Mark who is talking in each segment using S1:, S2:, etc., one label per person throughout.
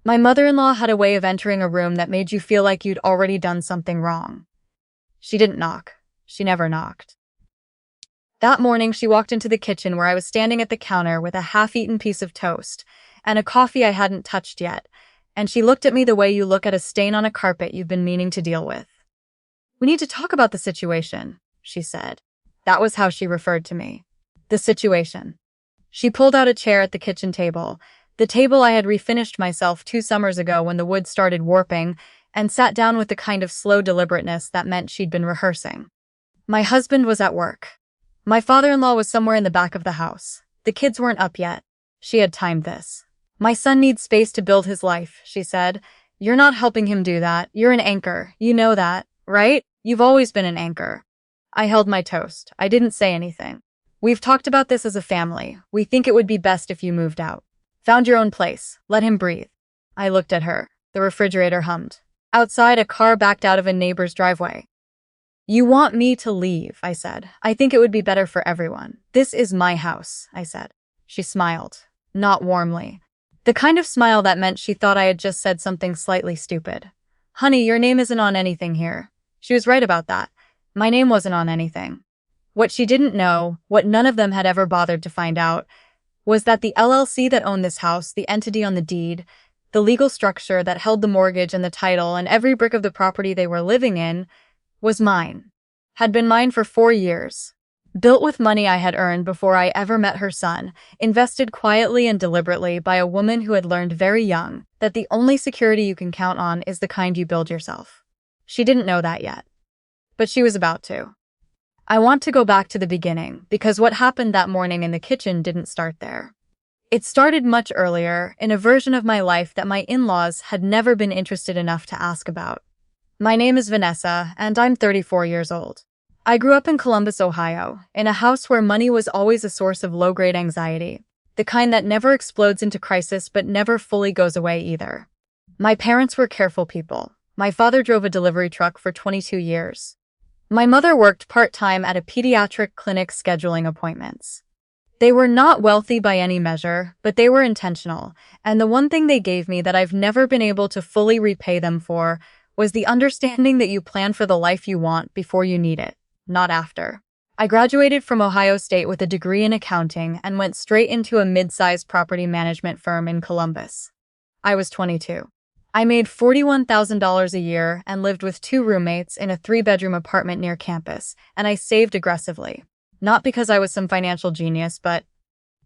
S1: My mother-in-law had a way of entering a room that made you feel like you'd already done something wrong. She didn't knock. She never knocked. That morning, she walked into the kitchen where I was standing at the counter with a half-eaten piece of toast and a coffee I hadn't touched yet, and she looked at me the way you look at a stain on a carpet you've been meaning to deal with. "We need to talk about the situation," she said. That was how she referred to me. The situation. She pulled out a chair at the kitchen table, the table I had refinished myself 2 summers ago when the wood started warping, and sat down with the kind of slow deliberateness that meant she'd been rehearsing. My husband was at work. My father-in-law was somewhere in the back of the house. The kids weren't up yet. She had timed this. "My son needs space to build his life," she said. "You're not helping him do that. You're an anchor. You know that, right? You've always been an anchor." I held my toast. I didn't say anything. "We've talked about this as a family. We think it would be best if you moved out. Found your own place. Let him breathe." I looked at her. The refrigerator hummed. Outside, a car backed out of a neighbor's driveway. "You want me to leave," I said. "I think it would be better for everyone. This is my house," I said. She smiled. Not warmly. The kind of smile that meant she thought I had just said something slightly stupid. "Honey, your name isn't on anything here." She was right about that. My name wasn't on anything. What she didn't know, what none of them had ever bothered to find out, was that the LLC that owned this house, the entity on the deed, the legal structure that held the mortgage and the title and every brick of the property they were living in, was mine. Had been mine for 4 years. Built with money I had earned before I ever met her son, invested quietly and deliberately by a woman who had learned very young that the only security you can count on is the kind you build yourself. She didn't know that yet. But she was about to. I want to go back to the beginning, because what happened that morning in the kitchen didn't start there. It started much earlier, in a version of my life that my in-laws had never been interested enough to ask about. My name is Vanessa, and I'm 34 years old. I grew up in Columbus, Ohio, in a house where money was always a source of low-grade anxiety, the kind that never explodes into crisis but never fully goes away either. My parents were careful people. My father drove a delivery truck for 22 years. My mother worked part-time at a pediatric clinic scheduling appointments. They were not wealthy by any measure, but they were intentional, and the one thing they gave me that I've never been able to fully repay them for was the understanding that you plan for the life you want before you need it, not after. I graduated from Ohio State with a degree in accounting and went straight into a mid-sized property management firm in Columbus. I was 22. I made $41,000 a year and lived with 2 roommates in a 3-bedroom apartment near campus, and I saved aggressively. Not because I was some financial genius, but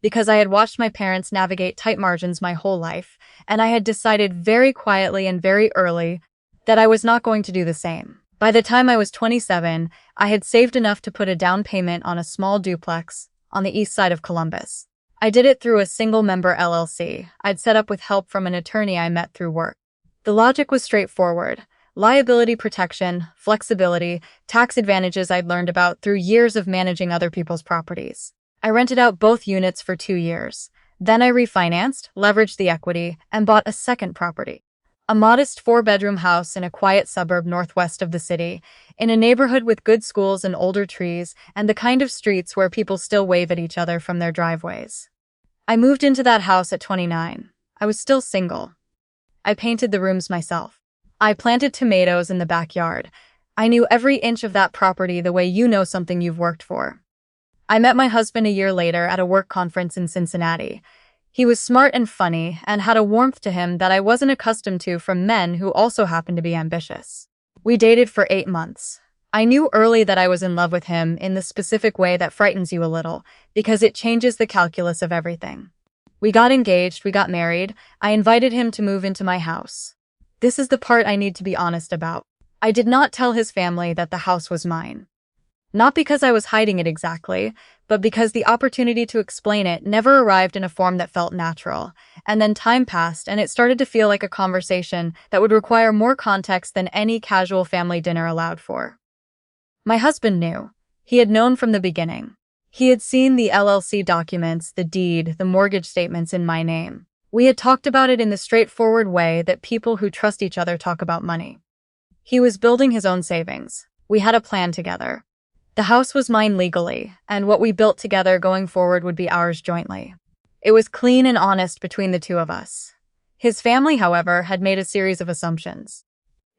S1: because I had watched my parents navigate tight margins my whole life, and I had decided very quietly and very early that I was not going to do the same. By the time I was 27, I had saved enough to put a down payment on a small duplex on the east side of Columbus. I did it through a single-member LLC I'd set up with help from an attorney I met through work. The logic was straightforward. Liability protection, flexibility, tax advantages I'd learned about through years of managing other people's properties. I rented out both units for 2 years. Then I refinanced, leveraged the equity, and bought a second property. A modest 4-bedroom house in a quiet suburb northwest of the city, in a neighborhood with good schools and older trees, and the kind of streets where people still wave at each other from their driveways. I moved into that house at 29. I was still single. I painted the rooms myself. I planted tomatoes in the backyard. I knew every inch of that property the way you know something you've worked for. I met my husband a year later at a work conference in Cincinnati. He was smart and funny and had a warmth to him that I wasn't accustomed to from men who also happened to be ambitious. We dated for 8 months. I knew early that I was in love with him in the specific way that frightens you a little, because it changes the calculus of everything. We got engaged, we got married. I invited him to move into my house. This is the part I need to be honest about. I did not tell his family that the house was mine. Not because I was hiding it exactly, but because the opportunity to explain it never arrived in a form that felt natural. And then time passed, and it started to feel like a conversation that would require more context than any casual family dinner allowed for. My husband knew. He had known from the beginning. He had seen the LLC documents, the deed, the mortgage statements in my name. We had talked about it in the straightforward way that people who trust each other talk about money. He was building his own savings. We had a plan together. The house was mine legally, and what we built together going forward would be ours jointly. It was clean and honest between the two of us. His family, however, had made a series of assumptions.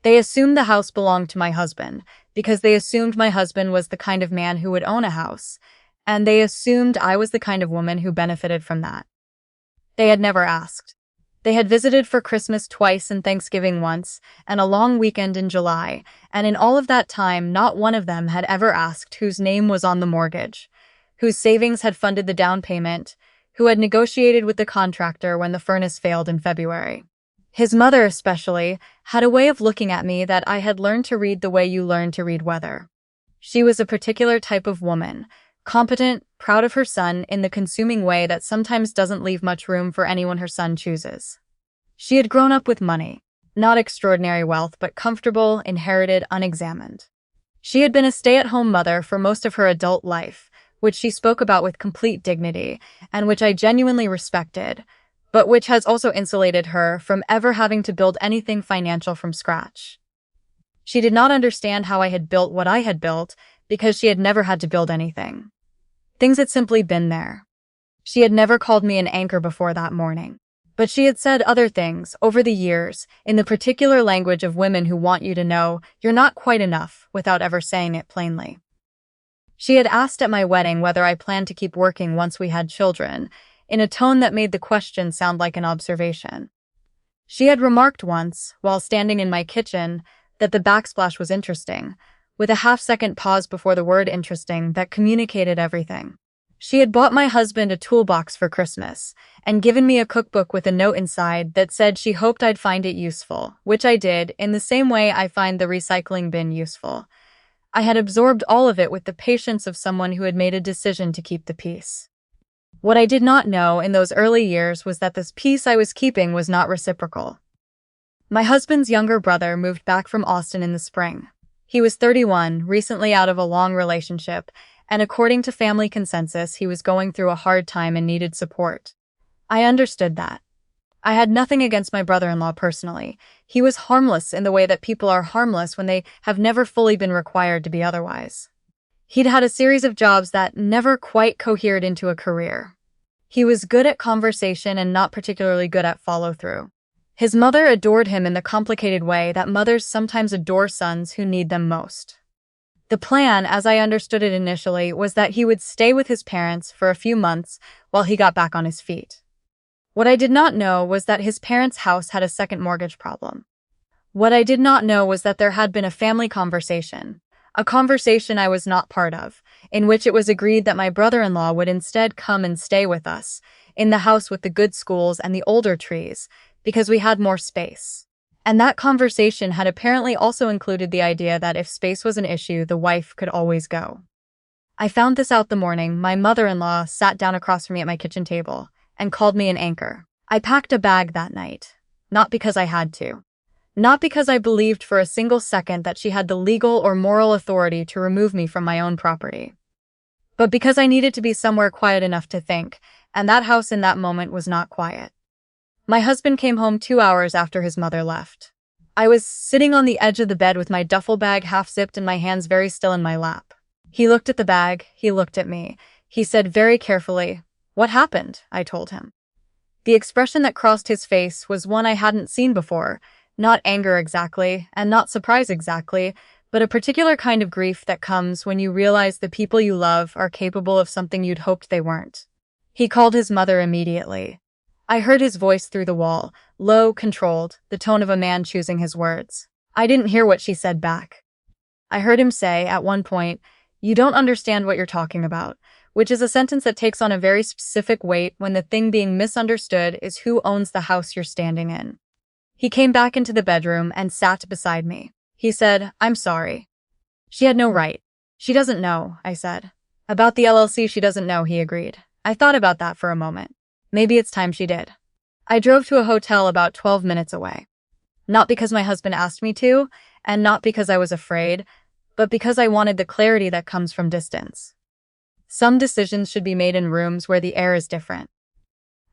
S1: They assumed the house belonged to my husband, because they assumed my husband was the kind of man who would own a house, and they assumed I was the kind of woman who benefited from that. They had never asked. They had visited for Christmas twice and Thanksgiving once, and a long weekend in July, and in all of that time, not one of them had ever asked whose name was on the mortgage, whose savings had funded the down payment, who had negotiated with the contractor when the furnace failed in February. His mother, especially, had a way of looking at me that I had learned to read the way you learn to read weather. She was a particular type of woman, competent, proud of her son in the consuming way that sometimes doesn't leave much room for anyone her son chooses. She had grown up with money, not extraordinary wealth, but comfortable, inherited, unexamined. She had been a stay-at-home mother for most of her adult life, which she spoke about with complete dignity, and which I genuinely respected, but which has also insulated her from ever having to build anything financial from scratch. She did not understand how I had built what I had built because she had never had to build anything. Things had simply been there. She had never called me an anchor before that morning. But she had said other things over the years in the particular language of women who want you to know you're not quite enough without ever saying it plainly. She had asked at my wedding whether I planned to keep working once we had children, in a tone that made the question sound like an observation. She had remarked once, while standing in my kitchen, that the backsplash was interesting, with a half-second pause before the word interesting that communicated everything. She had bought my husband a toolbox for Christmas, and given me a cookbook with a note inside that said she hoped I'd find it useful, which I did, in the same way I find the recycling bin useful. I had absorbed all of it with the patience of someone who had made a decision to keep the peace. What I did not know in those early years was that this peace I was keeping was not reciprocal. My husband's younger brother moved back from Austin in the spring. He was 31, recently out of a long relationship, and according to family consensus, he was going through a hard time and needed support. I understood that. I had nothing against my brother-in-law personally. He was harmless in the way that people are harmless when they have never fully been required to be otherwise. He'd had a series of jobs that never quite cohered into a career. He was good at conversation and not particularly good at follow-through. His mother adored him in the complicated way that mothers sometimes adore sons who need them most. The plan, as I understood it initially, was that he would stay with his parents for a few months while he got back on his feet. What I did not know was that his parents' house had a second mortgage problem. What I did not know was that there had been a family conversation, a conversation I was not part of, in which it was agreed that my brother-in-law would instead come and stay with us, in the house with the good schools and the older trees, because we had more space. And that conversation had apparently also included the idea that if space was an issue, the wife could always go. I found this out the morning my mother-in-law sat down across from me at my kitchen table and called me an anchor. I packed a bag that night, not because I had to. Not because I believed for a single second that she had the legal or moral authority to remove me from my own property, but because I needed to be somewhere quiet enough to think, and that house in that moment was not quiet. My husband came home 2 hours after his mother left. I was sitting on the edge of the bed with my duffel bag half-zipped and my hands very still in my lap. He looked at the bag, he looked at me. He said very carefully, "What happened?" I told him. The expression that crossed his face was one I hadn't seen before, not anger exactly, and not surprise exactly, but a particular kind of grief that comes when you realize the people you love are capable of something you'd hoped they weren't. He called his mother immediately. I heard his voice through the wall, low, controlled, the tone of a man choosing his words. I didn't hear what she said back. I heard him say, at one point, "You don't understand what you're talking about," which is a sentence that takes on a very specific weight when the thing being misunderstood is who owns the house you're standing in. He came back into the bedroom and sat beside me. He said, "I'm sorry." "She had no right." "She doesn't know," I said. "About the LLC she doesn't know," he agreed. I thought about that for a moment. Maybe it's time she did. I drove to a hotel about 12 minutes away. Not because my husband asked me to, and not because I was afraid, but because I wanted the clarity that comes from distance. Some decisions should be made in rooms where the air is different.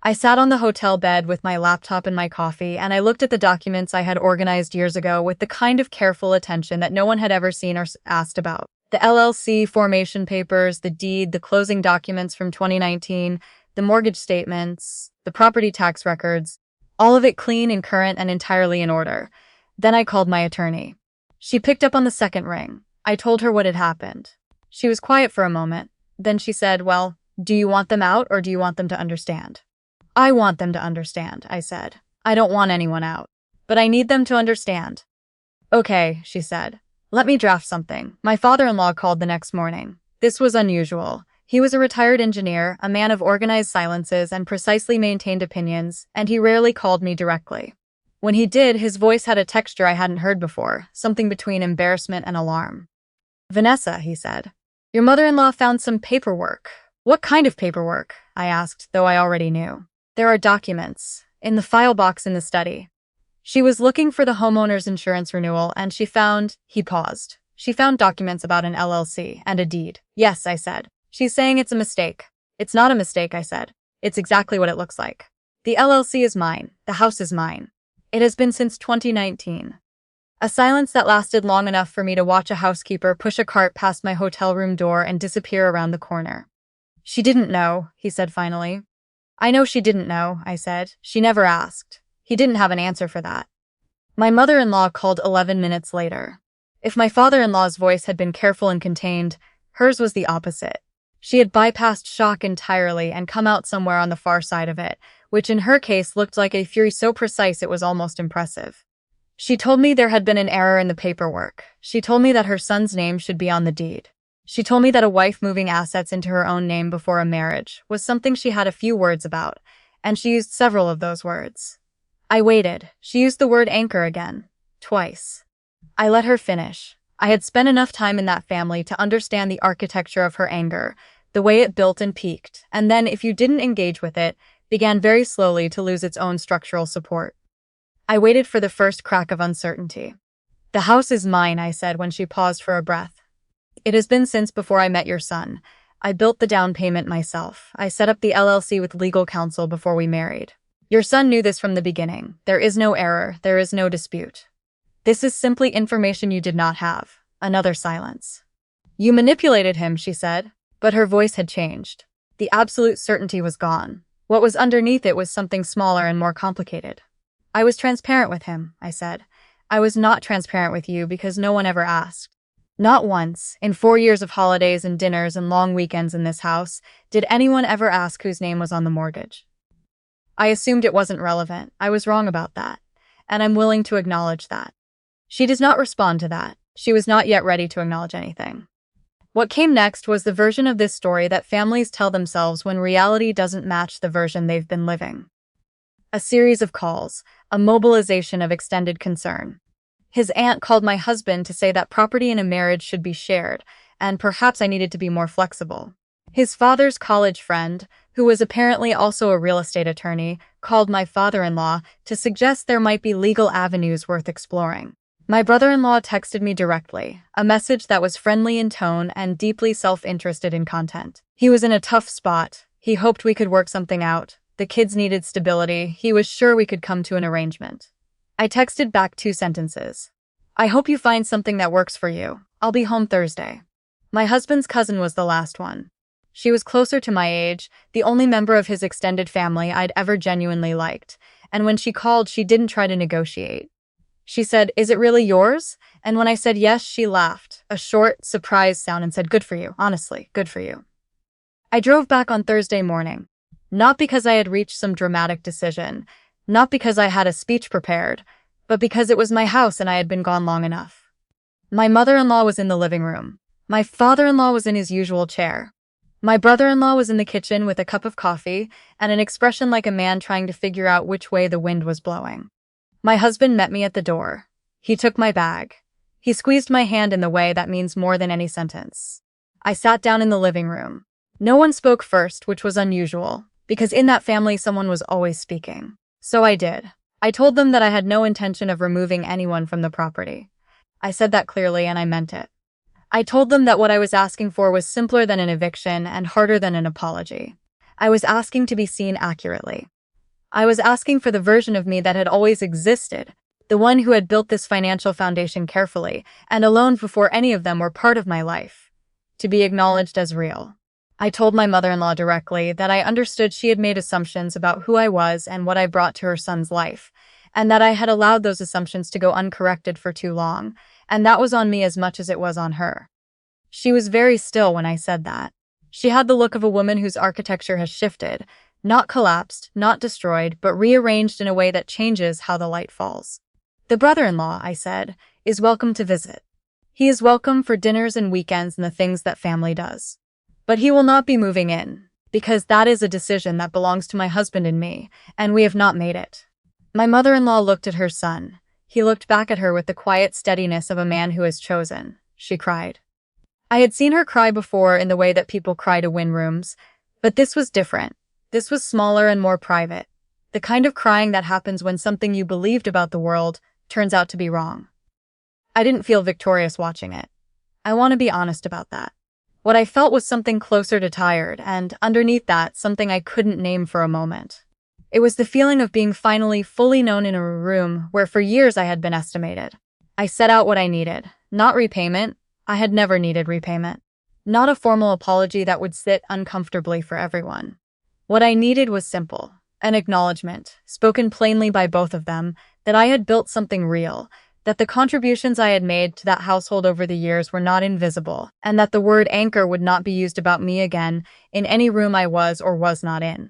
S1: I sat on the hotel bed with my laptop and my coffee, and I looked at the documents I had organized years ago with the kind of careful attention that no one had ever seen or asked about. The LLC formation papers, the deed, the closing documents from 2019, the mortgage statements, the property tax records. All of it clean and current and entirely in order. Then I called my attorney. She picked up on the second ring. I told her what had happened. She was quiet for a moment. Then she said, "Well, do you want them out or do you want them to understand?" "I want them to understand," I said. "I don't want anyone out. But I need them to understand." "Okay," she said. "Let me draft something." My father-in-law called the next morning. This was unusual. He was a retired engineer, a man of organized silences and precisely maintained opinions, and he rarely called me directly. When he did, his voice had a texture I hadn't heard before, something between embarrassment and alarm. "Vanessa," he said, "your mother-in-law found some paperwork." "What kind of paperwork?" I asked, though I already knew. "There are documents in the file box in the study." She was looking for the homeowner's insurance renewal and she found— He paused. "She found documents about an LLC and a deed." "Yes," I said. "She's saying it's a mistake." "It's not a mistake," I said. "It's exactly what it looks like. The LLC is mine. The house is mine. It has been since 2019. A silence that lasted long enough for me to watch a housekeeper push a cart past my hotel room door and disappear around the corner. "She didn't know," he said finally. "I know she didn't know," I said. "She never asked." He didn't have an answer for that. My mother-in-law called 11 minutes later. If my father-in-law's voice had been careful and contained, hers was the opposite. She had bypassed shock entirely and come out somewhere on the far side of it, which in her case looked like a fury so precise it was almost impressive. She told me there had been an error in the paperwork. She told me that her son's name should be on the deed. She told me that a wife moving assets into her own name before a marriage was something she had a few words about, and she used several of those words. I waited. She used the word anchor again. Twice. I let her finish. I had spent enough time in that family to understand the architecture of her anger, the way it built and peaked, and then, if you didn't engage with it, began very slowly to lose its own structural support. I waited for the first crack of uncertainty. "The house is mine," I said when she paused for a breath. "It has been since before I met your son. I built the down payment myself. I set up the LLC with legal counsel before we married. Your son knew this from the beginning. There is no error. There is no dispute. This is simply information you did not have." Another silence. "You manipulated him," she said, but her voice had changed. The absolute certainty was gone. What was underneath it was something smaller and more complicated. "I was transparent with him," I said. "I was not transparent with you because no one ever asked. Not once, in 4 years of holidays and dinners and long weekends in this house, did anyone ever ask whose name was on the mortgage. I assumed it wasn't relevant. I was wrong about that, and I'm willing to acknowledge that." She does not respond to that. She was not yet ready to acknowledge anything. What came next was the version of this story that families tell themselves when reality doesn't match the version they've been living. A series of calls, a mobilization of extended concern. His aunt called my husband to say that property in a marriage should be shared, and perhaps I needed to be more flexible. His father's college friend, who was apparently also a real estate attorney, called my father-in-law to suggest there might be legal avenues worth exploring. My brother-in-law texted me directly, a message that was friendly in tone and deeply self-interested in content. He was in a tough spot. He hoped we could work something out. The kids needed stability. He was sure we could come to an arrangement. I texted back 2 sentences. "I hope you find something that works for you. I'll be home Thursday." My husband's cousin was the last one. She was closer to my age, the only member of his extended family I'd ever genuinely liked, and when she called, she didn't try to negotiate. She said, "Is it really yours?" And when I said yes, she laughed, a short, surprised sound, and said, "Good for you, honestly, good for you." I drove back on Thursday morning, not because I had reached some dramatic decision, not because I had a speech prepared, but because it was my house and I had been gone long enough. My mother-in-law was in the living room. My father-in-law was in his usual chair. My brother-in-law was in the kitchen with a cup of coffee and an expression like a man trying to figure out which way the wind was blowing. My husband met me at the door. He took my bag. He squeezed my hand in the way that means more than any sentence. I sat down in the living room. No one spoke first, which was unusual, because in that family someone was always speaking. So I did. I told them that I had no intention of removing anyone from the property. I said that clearly and I meant it. I told them that what I was asking for was simpler than an eviction and harder than an apology. I was asking to be seen accurately. I was asking for the version of me that had always existed, the one who had built this financial foundation carefully and alone before any of them were part of my life, to be acknowledged as real. I told my mother-in-law directly that I understood she had made assumptions about who I was and what I brought to her son's life, and that I had allowed those assumptions to go uncorrected for too long, and that was on me as much as it was on her. She was very still when I said that. She had the look of a woman whose architecture has shifted, not collapsed, not destroyed, but rearranged in a way that changes how the light falls. The brother-in-law, I said, is welcome to visit. He is welcome for dinners and weekends and the things that family does. But he will not be moving in, because that is a decision that belongs to my husband and me, and we have not made it. My mother-in-law looked at her son. He looked back at her with the quiet steadiness of a man who has chosen. She cried. I had seen her cry before in the way that people cry to win rooms, but this was different. This was smaller and more private. The kind of crying that happens when something you believed about the world turns out to be wrong. I didn't feel victorious watching it. I want to be honest about that. What I felt was something closer to tired, and underneath that, something I couldn't name for a moment. It was the feeling of being finally fully known in a room where for years I had been estimated. I set out what I needed, not repayment. I had never needed repayment. Not a formal apology that would sit uncomfortably for everyone. What I needed was simple, an acknowledgement, spoken plainly by both of them, that I had built something real, that the contributions I had made to that household over the years were not invisible, and that the word anchor would not be used about me again in any room I was or was not in.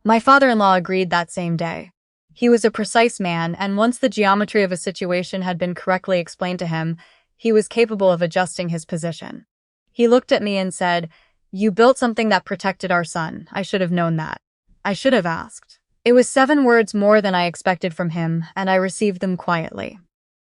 S1: My father-in-law agreed that same day. He was a precise man, and once the geometry of a situation had been correctly explained to him, he was capable of adjusting his position. He looked at me and said, "You built something that protected our son. I should have known that. I should have asked." It was 7 words more than I expected from him, and I received them quietly.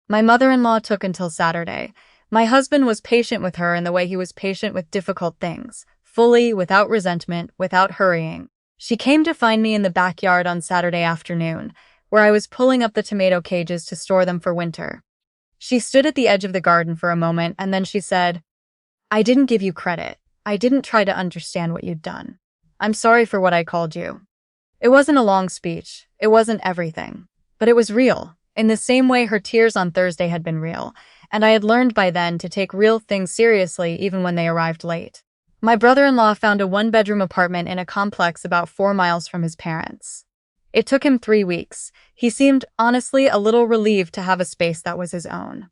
S1: My mother-in-law took until Saturday. My husband was patient with her in the way he was patient with difficult things, fully, without resentment, without hurrying. She came to find me in the backyard on Saturday afternoon, where I was pulling up the tomato cages to store them for winter. She stood at the edge of the garden for a moment, and then she said, "I didn't give you credit. I didn't try to understand what you'd done. I'm sorry for what I called you." It wasn't a long speech. It wasn't everything. But it was real, in the same way her tears on Thursday had been real, and I had learned by then to take real things seriously even when they arrived late. My brother-in-law found a 1-bedroom apartment in a complex about 4 miles from his parents. It took him 3 weeks. He seemed, honestly, a little relieved to have a space that was his own.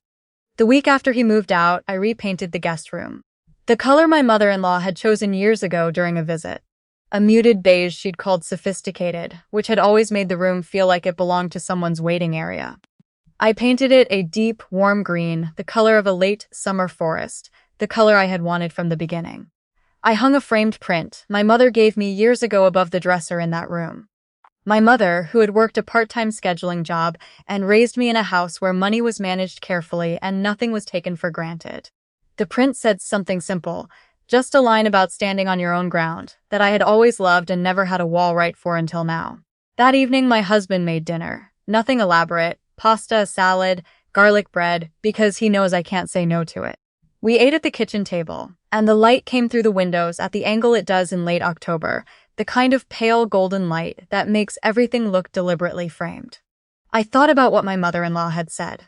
S1: The week after he moved out, I repainted the guest room. The color my mother-in-law had chosen years ago during a visit. A muted beige she'd called sophisticated, which had always made the room feel like it belonged to someone's waiting area. I painted it a deep, warm green, the color of a late summer forest, the color I had wanted from the beginning. I hung a framed print my mother gave me years ago above the dresser in that room. My mother, who had worked a part-time scheduling job and raised me in a house where money was managed carefully and nothing was taken for granted. The print said something simple, just a line about standing on your own ground, that I had always loved and never had a wall right for until now. That evening my husband made dinner. Nothing elaborate, pasta, salad, garlic bread, because he knows I can't say no to it. We ate at the kitchen table, and the light came through the windows at the angle it does in late October, the kind of pale golden light that makes everything look deliberately framed. I thought about what my mother-in-law had said.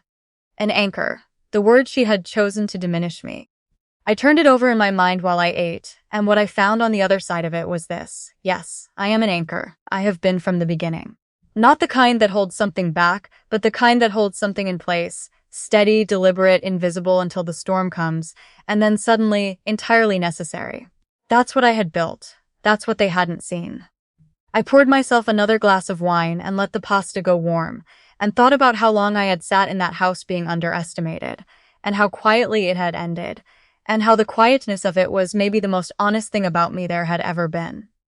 S1: An anchor, the word she had chosen to diminish me. I turned it over in my mind while I ate, and what I found on the other side of it was this. Yes, I am an anchor. I have been from the beginning. Not the kind that holds something back, but the kind that holds something in place, steady, deliberate, invisible until the storm comes, and then suddenly, entirely necessary. That's what I had built. That's what they hadn't seen. I poured myself another glass of wine and let the pasta go warm, and thought about how long I had sat in that house being underestimated, and how quietly it had ended, and how the quietness of it was maybe the most honest thing about me there had ever been.